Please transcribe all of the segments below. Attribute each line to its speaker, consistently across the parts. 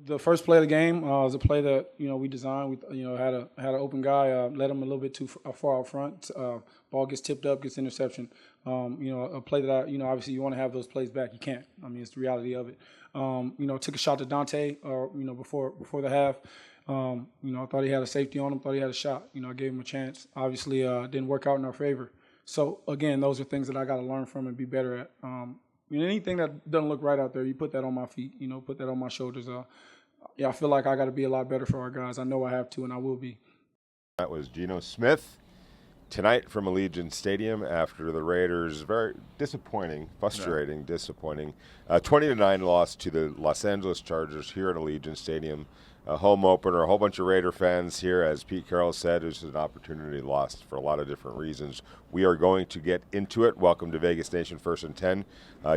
Speaker 1: the first play of the game was a play that we designed. We had an open guy, led him a little bit too far out front. Ball gets tipped up, gets interception. A play that obviously you want to have those plays back. You can't. I mean, it's the reality of it. Took a shot to Dante. Before the half. I thought he had a safety on him. Thought he had a shot. I gave him a chance. Obviously, didn't work out in our favor. So again, those are things that I got to learn from and be better at. Anything that doesn't look right out there, you put that on my feet. Put that on my shoulders. I feel like I got to be a lot better for our guys. I know I have to, and I will be.
Speaker 2: That was Geno Smith tonight from Allegiant Stadium after the Raiders' very disappointing, frustrating, disappointing 20-9 loss to the Los Angeles Chargers here at Allegiant Stadium. A home opener, a whole bunch of Raider fans here. As Pete Carroll said, it was an opportunity lost for a lot of different reasons. We are going to get into it. Welcome to Vegas Nation First and 10.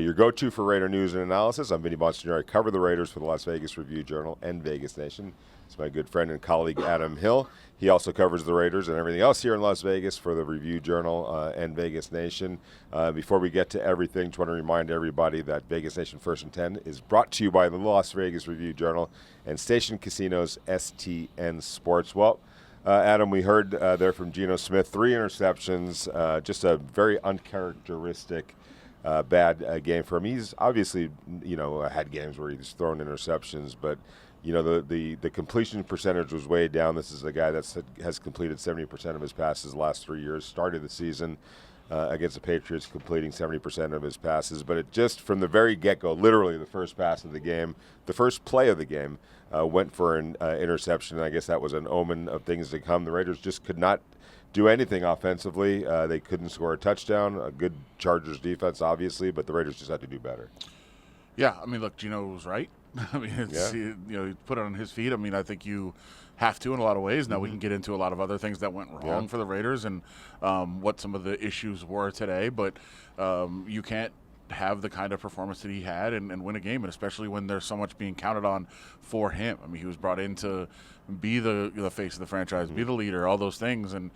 Speaker 2: Your go-to for Raider news and analysis. I'm Vinny Bonsignore. I cover the Raiders for the Las Vegas Review-Journal and Vegas Nation. It's my good friend and colleague Adam Hill. He also covers the Raiders and everything else here in Las Vegas for the Review-Journal and Vegas Nation. Before we get to everything, just want to remind everybody that Vegas Nation First and 10 is brought to you by the Las Vegas Review-Journal and Station Casinos STN Sports. Well, Adam, we heard there from Geno Smith, 3 interceptions, just a very uncharacteristic bad game for him. He's obviously, had games where he's thrown interceptions, but the completion percentage was way down. This is a guy that has completed 70% of his passes the last 3 years. Started the season against the Patriots completing 70% of his passes. But it just, from the very get-go, literally the first pass of the game, the first play of the game, went for an interception. And I guess that was an omen of things to come. The Raiders just could not do anything offensively. They couldn't score a touchdown. A good Chargers defense, obviously, but the Raiders just had to do better.
Speaker 3: Yeah, I mean, look, Geno was right. I mean, you put it on his feet. I mean, I think you have to in a lot of ways. Now we can get into a lot of other things that went wrong for the Raiders and what some of the issues were today. But you can't have the kind of performance that he had and win a game, and especially when there's so much being counted on for him. I mean, he was brought in to be the face of the franchise, be the leader, all those things. And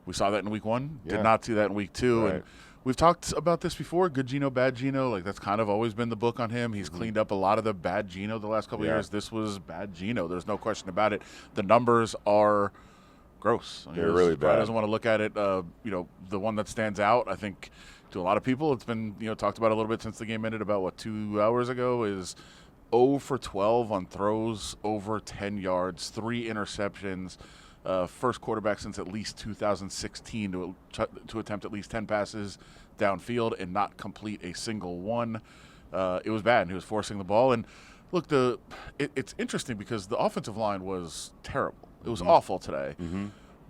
Speaker 3: we saw that in week 1. Did not see that in week 2.
Speaker 2: Right.
Speaker 3: And we've talked about this before, good Geno, bad Geno. Like, that's kind of always been the book on him. He's cleaned up a lot of the bad Geno the last couple of years. This was bad Geno. There's no question about it. The numbers are gross.
Speaker 2: They're really bad.
Speaker 3: I doesn't want to look at it. The one that stands out, I think, to a lot of people, it's been talked about a little bit since the game ended about, 2 hours ago, is 0 for 12 on throws over 10 yards, 3 interceptions. First quarterback since at least 2016 to attempt at least 10 passes downfield and not complete a single one. It was bad, and he was forcing the ball. And look, it's interesting because the offensive line was terrible. It was awful today.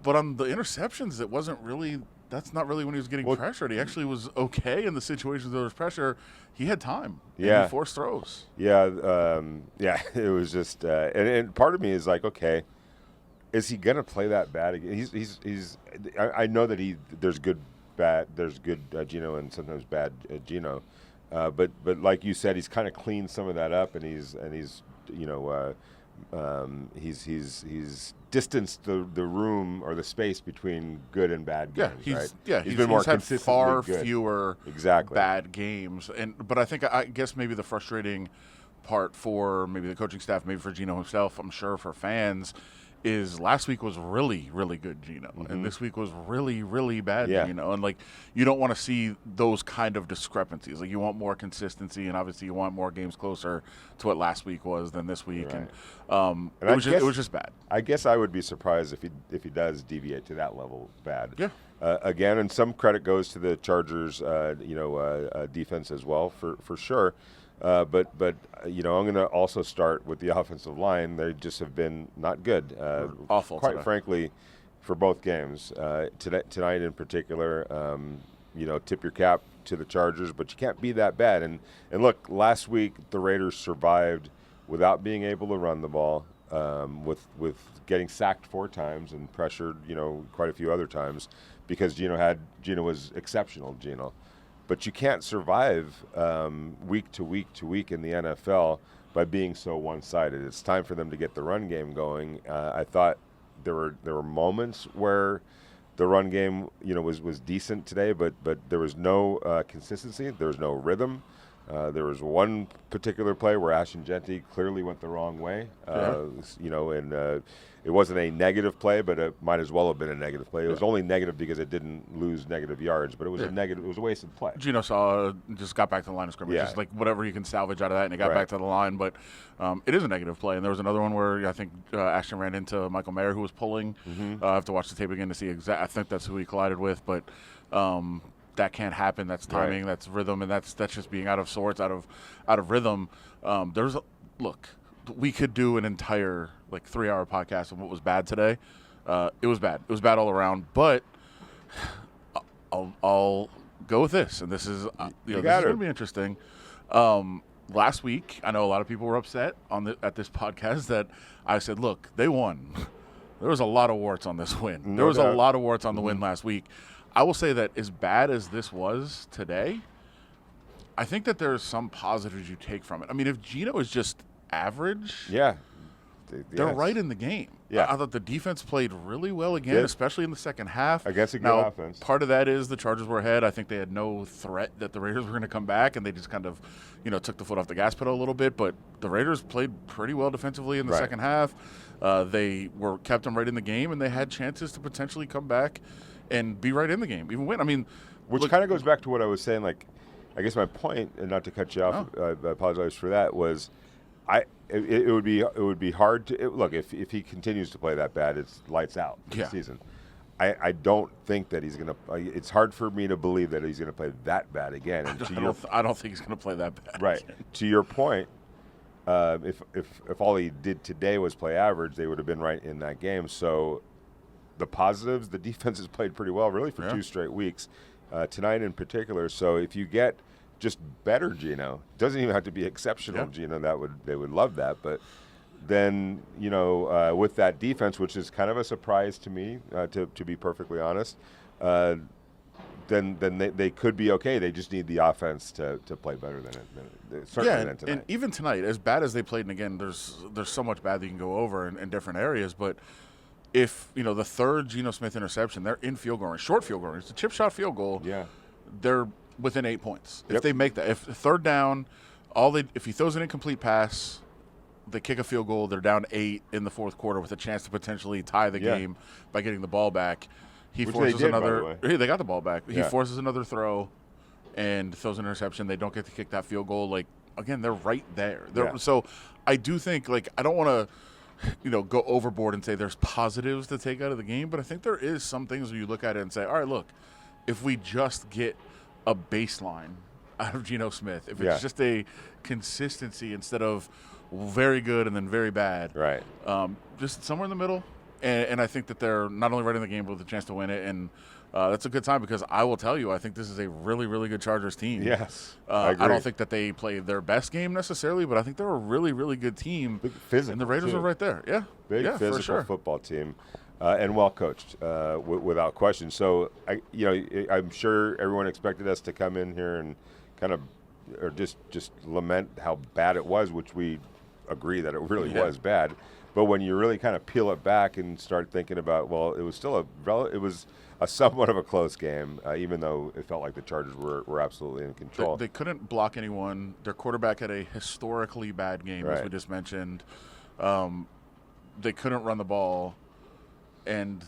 Speaker 3: But on the interceptions, it wasn't really – that's not really when he was getting pressured. He actually was okay in the situations where there was pressure. He had time. And he forced throws.
Speaker 2: Yeah, it was just and part of me is like, okay, is he gonna play that bad again? I know that there's good Geno and sometimes bad Geno, but like you said, he's kind of cleaned some of that up, and he's distanced the room or the space between good and bad games.
Speaker 3: He's
Speaker 2: been more
Speaker 3: had far
Speaker 2: good.
Speaker 3: fewer bad games, but I guess maybe the frustrating part for maybe the coaching staff, maybe for Geno himself, I'm sure for fans, is last week was really, really good Geno, and this week was really, really bad Geno. And, you don't want to see those kind of discrepancies. You want more consistency, and obviously you want more games closer to what last week was than this week.
Speaker 2: Right.
Speaker 3: And it was just bad.
Speaker 2: I guess I would be surprised if he does deviate to that level bad.
Speaker 3: Yeah.
Speaker 2: Again, and some credit goes to the Chargers, defense as well, for sure. But I'm going to also start with the offensive line. They just have been not good.
Speaker 3: Awful.
Speaker 2: Quite frankly, for both games. Tonight in particular, tip your cap to the Chargers, but you can't be that bad. And look, last week the Raiders survived without being able to run the ball, with getting sacked 4 times and pressured, quite a few other times because Geno was exceptional, Geno. But you can't survive week to week to week in the NFL by being so one-sided. It's time for them to get the run game going. I thought there were moments where the run game was decent today, but there was no consistency. There was no rhythm. There was one particular play where Ashton Genty clearly went the wrong way. It wasn't a negative play, but it might as well have been a negative play. It was only negative because it didn't lose negative yards, but it was a negative. It was a wasted play.
Speaker 3: Geno just got back to the line of scrimmage, just like whatever you can salvage out of that, and it got back to the line. But it is a negative play, and there was another one where I think Ashton ran into Michael Mayer, who was pulling. I have to watch the tape again to see exactly. I think that's who he collided with, but. That can't happen. That's timing. Right. That's rhythm, and that's just being out of sorts, out of rhythm. Look, we could do an entire 3-hour podcast on what was bad today. It was bad. It was bad all around. But I'll go with this, and this is this is going to be interesting. Last week, I know a lot of people were upset at this podcast that I said, look, they won. There was a lot of warts on this win. There was a lot of warts on the win last week. I will say that as bad as this was today, I think that there's some positives you take from it. I mean, if Geno is just average, they're right in the game.
Speaker 2: Yeah.
Speaker 3: I thought the defense played really well again, especially in the second half.
Speaker 2: Against a good offense.
Speaker 3: Part of that is the Chargers were ahead. I think they had no threat that the Raiders were going to come back, and they just kind of, took the foot off the gas pedal a little bit. But the Raiders played pretty well defensively in the second half. They kept them right in the game, and they had chances to potentially come back and be right in the game, even win. I mean,
Speaker 2: which kind of goes back to what I was saying. I guess my point, and not to cut you off, I apologize for that. Was it would be hard to look if he continues to play that bad. It's lights out this season. I don't think that he's going to. It's hard for me to believe that he's going to play that bad again. And
Speaker 3: I don't think he's going to play that bad.
Speaker 2: Right.
Speaker 3: Again.
Speaker 2: To your point, if all he did today was play average, they would have been right in that game. So. The positives, the defense has played pretty well, really, for 2 straight weeks, tonight in particular. So if you get just better Geno, doesn't even have to be exceptional Geno. They would love that. But then with that defense, which is kind of a surprise to me, to be perfectly honest, then they could be okay. They just need the offense to play better than tonight.
Speaker 3: And even tonight, as bad as they played, and again, there's so much bad that you can go over in different areas, but. If, the third Geno Smith interception, they're in field goal range, short field goal range. It's a chip shot field goal.
Speaker 2: Yeah.
Speaker 3: They're within 8 points. If they make that, if third down, if he throws an incomplete pass, they kick a field goal, they're down 8 in the fourth quarter with a chance to potentially tie the game by getting the ball back. He forces another. They got the ball back. He forces another throw and throws an interception. They don't get to kick that field goal. Again, they're right there. So I do think, I don't want to. Go overboard and say there's positives to take out of the game, but I think there is some things where you look at it and say, all right, look, if we just get a baseline out of Geno Smith, if it's just a consistency instead of very good and then very bad,
Speaker 2: right?
Speaker 3: Just somewhere in the middle, and I think that they're not only right in the game but with a chance to win it, and that's a good time because I will tell you, I think this is a really, really good Chargers team.
Speaker 2: Yes,
Speaker 3: I don't think that they played their best game necessarily, but I think they're a really, really good team.
Speaker 2: Big physical,
Speaker 3: and the Raiders are right there. Yeah,
Speaker 2: big physical football team, and well coached, without question. So I'm sure everyone expected us to come in here and kind of, or just lament how bad it was, which we agree that it really was bad. But when you really kind of peel it back and start thinking about, well, it was still a somewhat of a close game, even though it felt like the Chargers were absolutely in control.
Speaker 3: They couldn't block anyone. Their quarterback had a historically bad game, as we just mentioned. They couldn't run the ball, and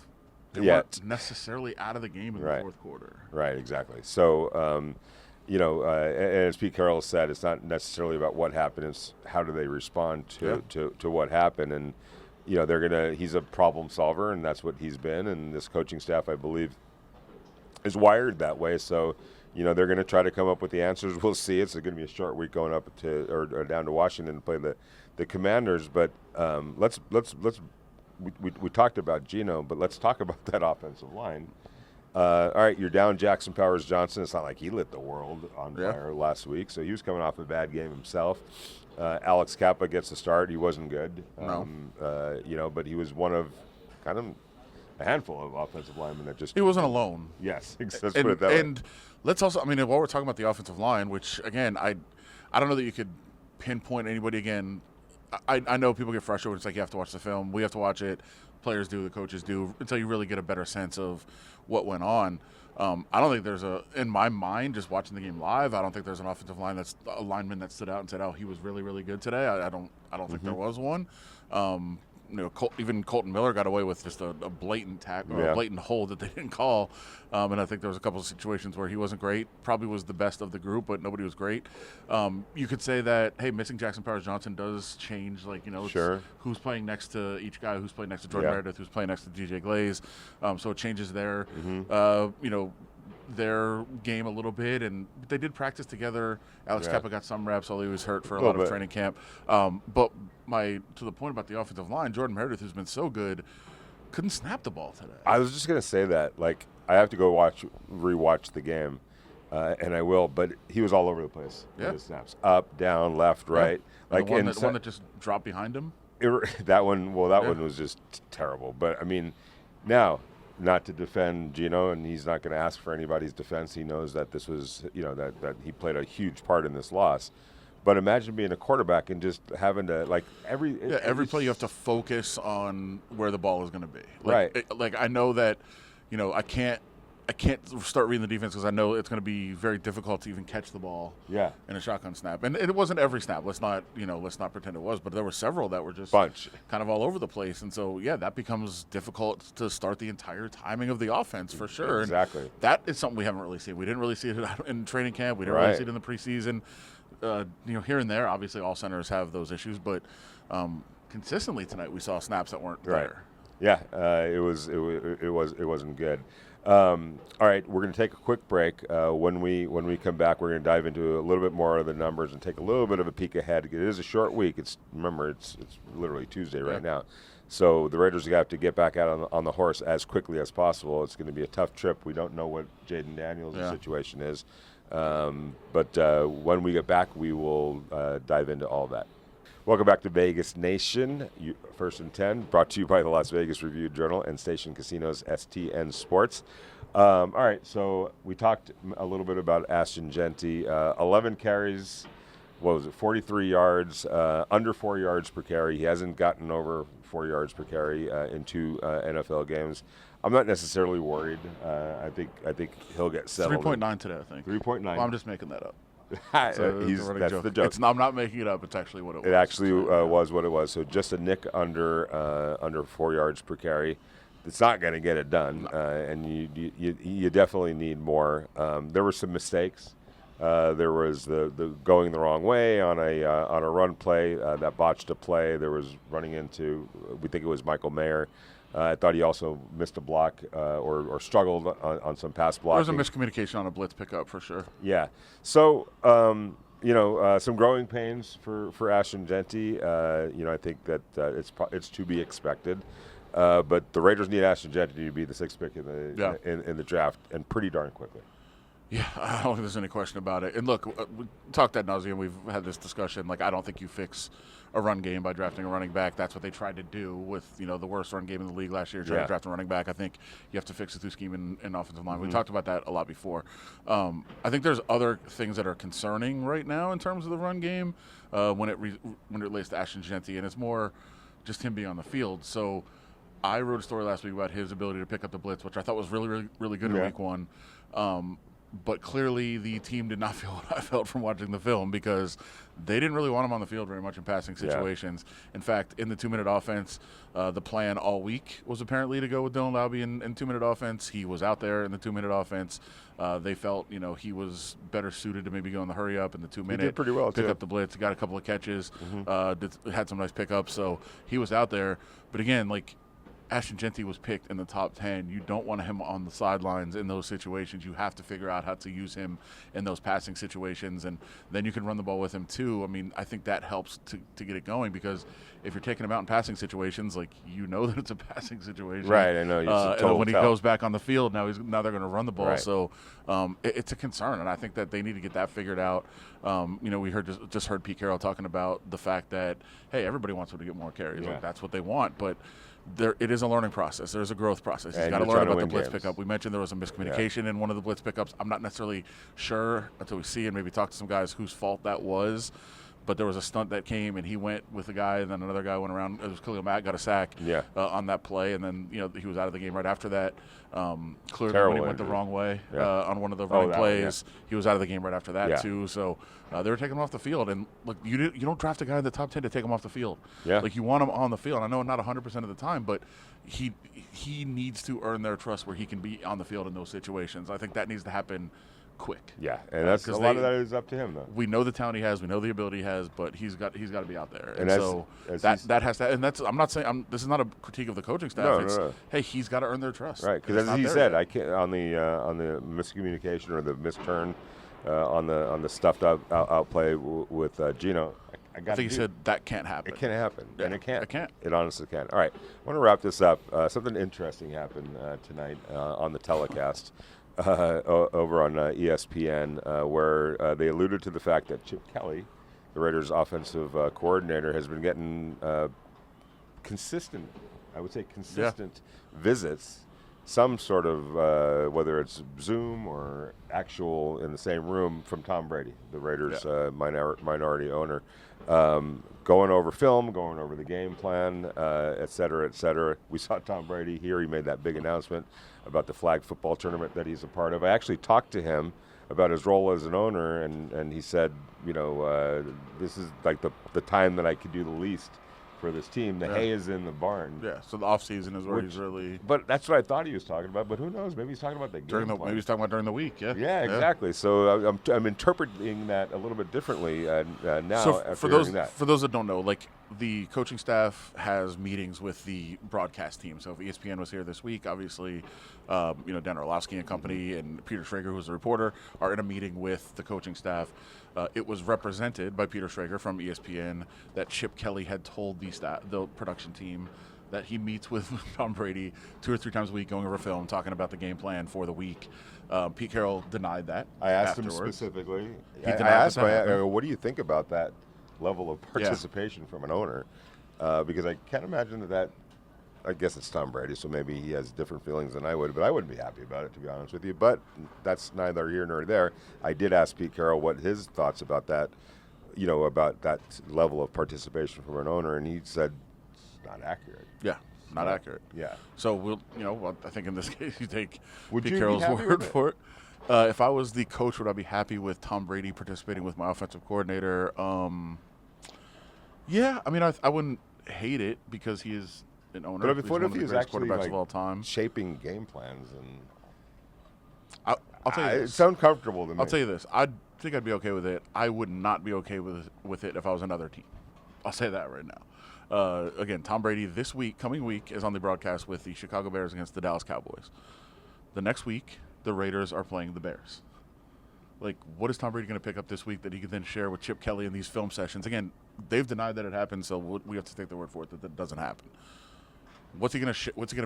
Speaker 3: they weren't necessarily out of the game in the fourth quarter. Right,
Speaker 2: exactly. So, and as Pete Carroll said, it's not necessarily about what happened; it's how do they respond to what happened. And he's a problem solver, and that's what he's been. And this coaching staff, I believe, is wired that way. So, they're going to try to come up with the answers. We'll see. It's going to be a short week going up or down to Washington to play the Commanders. But we talked about Geno, but let's talk about that offensive line. All right, you're down Jackson Powers-Johnson. It's not like he lit the world on fire last week, so he was coming off a bad game himself. Alex Kappa gets the start. He wasn't good, but he was one of kind of a handful of offensive linemen that just –
Speaker 3: he wasn't alone.
Speaker 2: Yes, let's put it that way.
Speaker 3: And let's also – while we're talking about the offensive line, which, again, I don't know that you could pinpoint anybody, again, I know people get frustrated when it's like you have to watch the film. We have to watch it. Players do, the coaches do, until you really get a better sense of what went on. I don't think there's in my mind, just watching the game live, I don't think there's an offensive lineman that stood out and said, "Oh, he was really, really good today." I don't think there was one. Even Colton Miller got away with just a blatant tackle, or a blatant hold that they didn't call. And I think there was a couple of situations where he wasn't great. Probably was the best of the group, but nobody was great. You could say that, hey, missing Jackson Powers-Johnson does change,
Speaker 2: Sure.
Speaker 3: who's playing next to each guy, who's playing next to Jordan Meredith, who's playing next to DJ Glaze. So it changes their, their game a little bit, and they did practice together. Alex Keppa got some reps, although he was hurt for a lot of training camp. But to the point about the offensive line, Jordan Meredith, who's been so good, couldn't snap the ball today.
Speaker 2: I was just gonna say that. Like, I have to go rewatch the game, and I will. But he was all over the place with his snaps, up, down, left, right.
Speaker 3: Like the one that just dropped behind him.
Speaker 2: That one was just terrible. But I mean, now, not to defend Geno, and he's not going to ask for anybody's defense. He knows that this was, that he played a huge part in this loss. But imagine being a quarterback and just having to, every
Speaker 3: play you have to focus on where the ball is going to be.
Speaker 2: Right.
Speaker 3: I know that, I can't start reading the defense because I know it's going to be very difficult to even catch the ball in a shotgun snap. And it wasn't every snap. Let's not pretend it was. But there were several that were just kind of all over the place. And so, that becomes difficult to start the entire timing of the offense for sure.
Speaker 2: Exactly.
Speaker 3: And that is something we haven't really seen. We didn't really see it in training camp. We didn't really see it in the preseason. Here and there, obviously all centers have those issues. But consistently tonight we saw snaps that weren't there.
Speaker 2: Yeah, it wasn't good. All right, we're going to take a quick break. When we come back, we're going to dive into a little bit more of the numbers and take a little bit of a peek ahead. It is a short week. It's literally Tuesday right now. So the Raiders have to get back out on the horse as quickly as possible. It's going to be a tough trip. We don't know what Jaden Daniels' situation is. But when we get back, we will dive into all that. Welcome back to Vegas Nation, First and 10, brought to you by the Las Vegas Review-Journal and Station Casinos STN Sports. All right, so we talked a little bit about Ashton Jeanty. 11 carries, 43 yards, under 4 yards per carry. He hasn't gotten over 4 yards per carry in 2 NFL games. I'm not necessarily worried. I think he'll get settled.
Speaker 3: 3.9 today, I think.
Speaker 2: 3.9.
Speaker 3: Well, I'm just making that up.
Speaker 2: That's the joke.
Speaker 3: I'm not making it up. It's actually what it was.
Speaker 2: It actually was what it was. So just a nick under 4 yards per carry. It's not going to get it done, and you definitely need more. There were some mistakes. There was the going the wrong way on a run play that botched a play. There was running into, we think it was Michael Mayer. I thought he also missed a block or struggled on some pass blocking.
Speaker 3: There was a miscommunication on a blitz pickup for sure.
Speaker 2: Yeah. So, some growing pains for Ashton Jeanty. I think that it's to be expected. But the Raiders need Ashton Jeanty to be the 6th pick in the draft, and pretty darn quickly.
Speaker 3: Yeah, I don't think there's any question about it. And look, we talked ad nauseum. We've had this discussion. I don't think you fix a run game by drafting a running back. That's what they tried to do with, the worst run game in the league last year, trying to draft a running back. I think you have to fix it through scheme and offensive line. We talked about that a lot before. I think there's other things that are concerning right now in terms of the run game when it relates to Ashton Jeanty, and it's more just him being on the field. So I wrote a story last week about his ability to pick up the blitz, which I thought was really, really, really good in week 1. But clearly the team did not feel what I felt from watching the film, because they didn't really want him on the field very much in passing situations. In fact, in the 2-minute offense, the plan all week was apparently to go with Dylan Laube in 2-minute offense. He was out there in the 2-minute offense. They felt, he was better suited to maybe go in the hurry up in the 2-minute.
Speaker 2: He did pretty well,
Speaker 3: pick up the blitz, got a couple of catches, had some nice pickups. So he was out there. But again, Ashton Jeanty was picked in the top 10. You don't want him on the sidelines in those situations. You have to figure out how to use him in those passing situations, and then you can run the ball with him too. I mean, I think that helps to get it going, because if you're taking him out in passing situations, that it's a passing situation.
Speaker 2: Right, I know.
Speaker 3: And when he goes back on the field, now they're going to run the ball. Right. So it's a concern, and I think that they need to get that figured out. We just heard Pete Carroll talking about the fact that, hey, everybody wants him to get more carries. That's what they want, but it is a learning process. There's a growth process. He's got to learn about the blitz pickup. We mentioned there was a miscommunication in one of the blitz pickups. I'm not necessarily sure until we see and maybe talk to some guys whose fault that was. but there was a stunt that came, and he went with a guy, and then another guy went around. It was Khalil Mack, got a sack on that play, and then he was out of the game right after that. Clearly,
Speaker 2: Terrible
Speaker 3: when he went
Speaker 2: injury.
Speaker 3: the wrong way on one of the running plays, he was out of the game right after that too. So they were taking him off the field, and look, you don't draft a guy in the top 10 to take him off the field.
Speaker 2: Yeah.
Speaker 3: Like, you want him on the field. I know not 100% of the time, but he needs to earn their trust where he can be on the field in those situations. I think that needs to happen quick.
Speaker 2: Yeah, and that's a lot of that is up to him, though.
Speaker 3: We know the talent he has, we know the ability he has, but he's got to be out there. And
Speaker 2: as
Speaker 3: so that has to. And that's, I'm not saying this is not a critique of the coaching staff.
Speaker 2: No.
Speaker 3: Hey, he's got to earn their trust.
Speaker 2: Right, because as he said, I can't on the miscommunication or the misturn on the stuffed out play with Geno. I think
Speaker 3: he said that can't happen.
Speaker 2: It can't happen, and it can't.
Speaker 3: It can't.
Speaker 2: It honestly can't. All right, I want to wrap this up. Something interesting happened tonight on the telecast over on ESPN, where they alluded to the fact that Chip Kelly, the Raiders' offensive coordinator, has been getting consistent visits, some sort of, whether it's Zoom or actual in the same room, from Tom Brady, the Raiders' minority owner. Going over film, going over the game plan, et cetera, et cetera. We saw Tom Brady here. He made that big announcement about the flag football tournament that he's a part of. I actually talked to him about his role as an owner, and he said, this is like the time that I could do the least for this team. The hay is in the barn.
Speaker 3: Yeah, so the offseason is where he's really...
Speaker 2: But that's what I thought he was talking about, but who knows? Maybe he's talking about the game plan.
Speaker 3: Maybe he's talking about during the week,
Speaker 2: Yeah, exactly. So I'm interpreting that a little bit differently now
Speaker 3: so
Speaker 2: after hearing that.
Speaker 3: For those that don't know, like, the coaching staff has meetings with the broadcast team. So if ESPN was here this week, obviously, Dan Orlovsky and company and Peter Schrager, who's the reporter, are in a meeting with the coaching staff. It was represented by Peter Schrager from ESPN that Chip Kelly had told the production team that he meets with Tom Brady 2 or 3 times a week, going over film, talking about the game plan for the week. Pete Carroll denied that.
Speaker 2: I asked him specifically. I asked him, what do you think about that level of participation from an owner? Because I can't imagine that. I guess it's Tom Brady, so maybe he has different feelings than I would, but I wouldn't be happy about it, to be honest with you. But that's neither here nor there. I did ask Pete Carroll what his thoughts about that, about that level of participation from an owner, and he said it's not accurate.
Speaker 3: Yeah, not accurate.
Speaker 2: Yeah.
Speaker 3: So we'll, I think in this case you take
Speaker 2: Pete
Speaker 3: Carroll's word for it. If I was the coach, would I be happy with Tom Brady participating with my offensive coordinator? Yeah, I mean, I wouldn't hate it because he is an owner.
Speaker 2: But what if he was actually
Speaker 3: quarterbacks of all time,
Speaker 2: shaping game plans? And
Speaker 3: I'll tell you this.
Speaker 2: It sounds comfortable to me.
Speaker 3: I'll tell you this. I think I'd be okay with it. I would not be okay with it if I was another team. I'll say that right now. Again, Tom Brady coming week, is on the broadcast with the Chicago Bears against the Dallas Cowboys. The next week, the Raiders are playing the Bears. Like, what is Tom Brady going to pick up this week that he could then share with Chip Kelly in these film sessions? Again, they've denied that it happened, so we have to take their word for it that doesn't happen. What's he gonna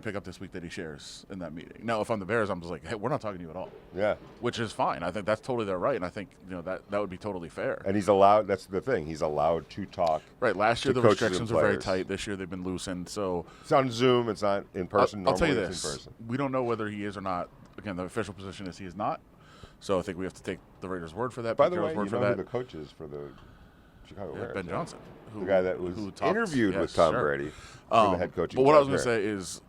Speaker 3: pick up this week that he shares in that meeting? Now, if I'm the Bears, I'm just like, hey, we're not talking to you at all.
Speaker 2: Yeah.
Speaker 3: Which is fine. I think that's totally their right, and I think that would be totally fair.
Speaker 2: And he's allowed. That's the thing. He's allowed to talk.
Speaker 3: Right. Last year the restrictions were very tight. This year they've been loosened. So
Speaker 2: it's on Zoom. It's not in person.
Speaker 3: I'll tell you
Speaker 2: this:
Speaker 3: this:
Speaker 2: in person.
Speaker 3: We don't know whether he is or not. Again, the official position is he is not. So I think we have to take the Raiders' word for that.
Speaker 2: By the way, you know who the coach is for the Chicago Bears?
Speaker 3: Ben Johnson,
Speaker 2: the guy that was interviewed with Tom Brady for the head coaching.
Speaker 3: But what I was going to say is,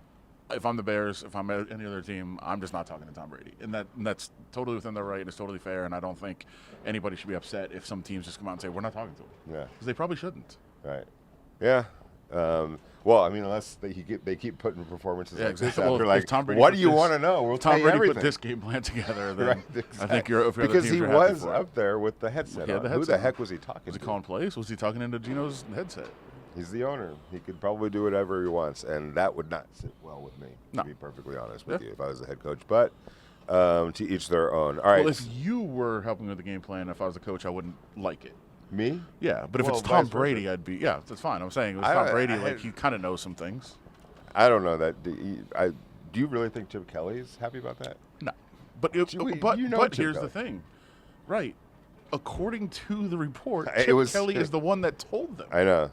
Speaker 3: if I'm the Bears, if I'm at any other team, I'm just not talking to Tom Brady. And that's totally within their right, and it's totally fair, and I don't think anybody should be upset if some teams just come out and say, we're not talking to him.
Speaker 2: Yeah.
Speaker 3: Because they probably shouldn't.
Speaker 2: Right. Yeah. Well, I mean, unless they keep putting performances like this out. They're like, what do you want to know? We'll tell you everything.
Speaker 3: Tom Brady put this game plan together, then
Speaker 2: right, exactly.
Speaker 3: I think if you're
Speaker 2: because
Speaker 3: he
Speaker 2: was up there with the headset on. Who the heck was he talking to?
Speaker 3: Was he calling plays? Was he talking into Geno's headset?
Speaker 2: He's the owner. He could probably do whatever he wants, and that would not sit well with me, to be perfectly honest with you, if I was the head coach. But to each their own. All right.
Speaker 3: Well, if you were helping with the game plan, if I was the coach, I wouldn't like it.
Speaker 2: Me?
Speaker 3: Yeah, but if it's Tom Brady, I'd be, that's fine. I'm saying if it's Tom Brady, he kind of knows some things.
Speaker 2: I don't know that. Do you really think Chip Kelly's happy about that?
Speaker 3: No. But here's the thing. Right. according to the report,
Speaker 2: It
Speaker 3: Chip
Speaker 2: was-
Speaker 3: Kelly is the one that told them.
Speaker 2: I know.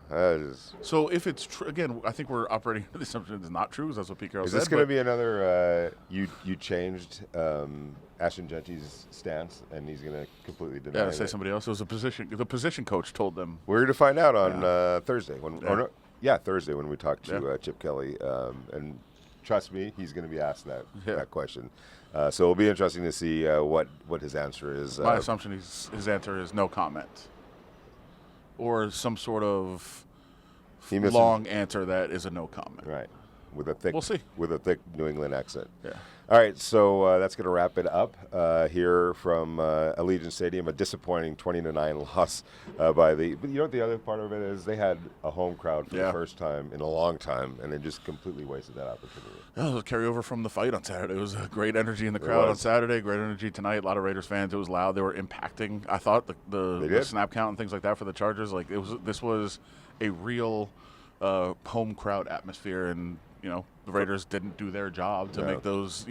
Speaker 3: So if it's true, again, I think we're operating under the assumption it's not true, 'cause that's what Pete Carroll
Speaker 2: Is
Speaker 3: said.
Speaker 2: this going to
Speaker 3: but-
Speaker 2: be another? You changed Ashton Genty's stance, and he's going to completely deny
Speaker 3: Yeah,
Speaker 2: it.
Speaker 3: to say somebody else. It was the position coach told them.
Speaker 2: We're going to find out on Thursday.
Speaker 3: Yeah.
Speaker 2: Thursday when we talk to Chip Kelly. And trust me, he's going to be asked that question. So it'll be interesting to see what his answer is.
Speaker 3: My assumption is his answer is no comment, or some sort of long answer that is a no comment.
Speaker 2: Right, with a thick,
Speaker 3: We'll see.
Speaker 2: with a thick New England accent.
Speaker 3: Yeah.
Speaker 2: All right, so that's going to wrap it up here from Allegiant Stadium. A disappointing 20-9 loss by the. But you know what the other part of it is? They had a home crowd for the first time in a long time, and they just completely wasted that opportunity.
Speaker 3: Oh, it was a carryover from the fight on Saturday. It was a great energy in the crowd on Saturday, great energy tonight. A lot of Raiders fans. It was loud. They were impacting, I thought, the snap count and things like that for the Chargers. Like this was a real home crowd atmosphere, and the Raiders didn't do their job to make those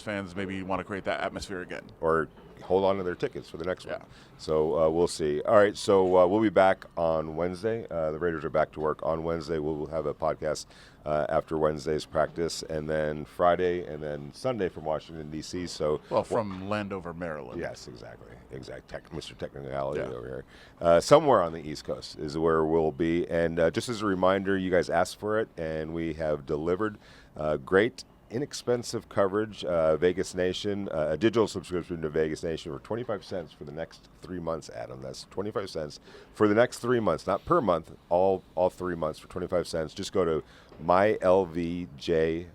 Speaker 3: fans maybe want to create that atmosphere again,
Speaker 2: or hold on to their tickets for the next one.
Speaker 3: Yeah.
Speaker 2: So we'll see. All right, so we'll be back on Wednesday. The Raiders are back to work on Wednesday. We'll have a podcast after Wednesday's practice, and then Friday, and then Sunday from Washington, D.C. So
Speaker 3: from Landover, Maryland.
Speaker 2: Yes, exactly. Mr. Technicality over here. Somewhere on the East Coast is where we'll be. And just as a reminder, you guys asked for it, and we have delivered great, inexpensive coverage. Vegas Nation, a digital subscription to Vegas Nation for 25 cents for the next 3 months, Adam. That's 25 cents for the next 3 months, not per month, all 3 months for 25 cents. Just go to mylvrj.com/nation,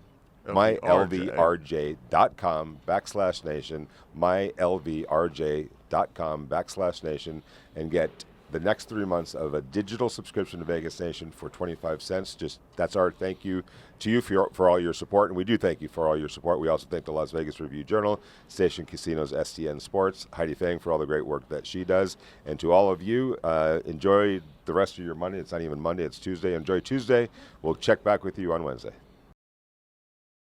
Speaker 2: mylvrj.com/nation, and get the next 3 months of a digital subscription to Vegas Nation for 25 cents. That's our thank you to you for all your support, and we do thank you for all your support. We also thank the Las Vegas Review-Journal, Station Casinos, STN Sports, Heidi Fang for all the great work that she does, and to all of you, enjoy the rest of your Monday. It's not even Monday, it's Tuesday. Enjoy Tuesday. We'll check back with you on Wednesday.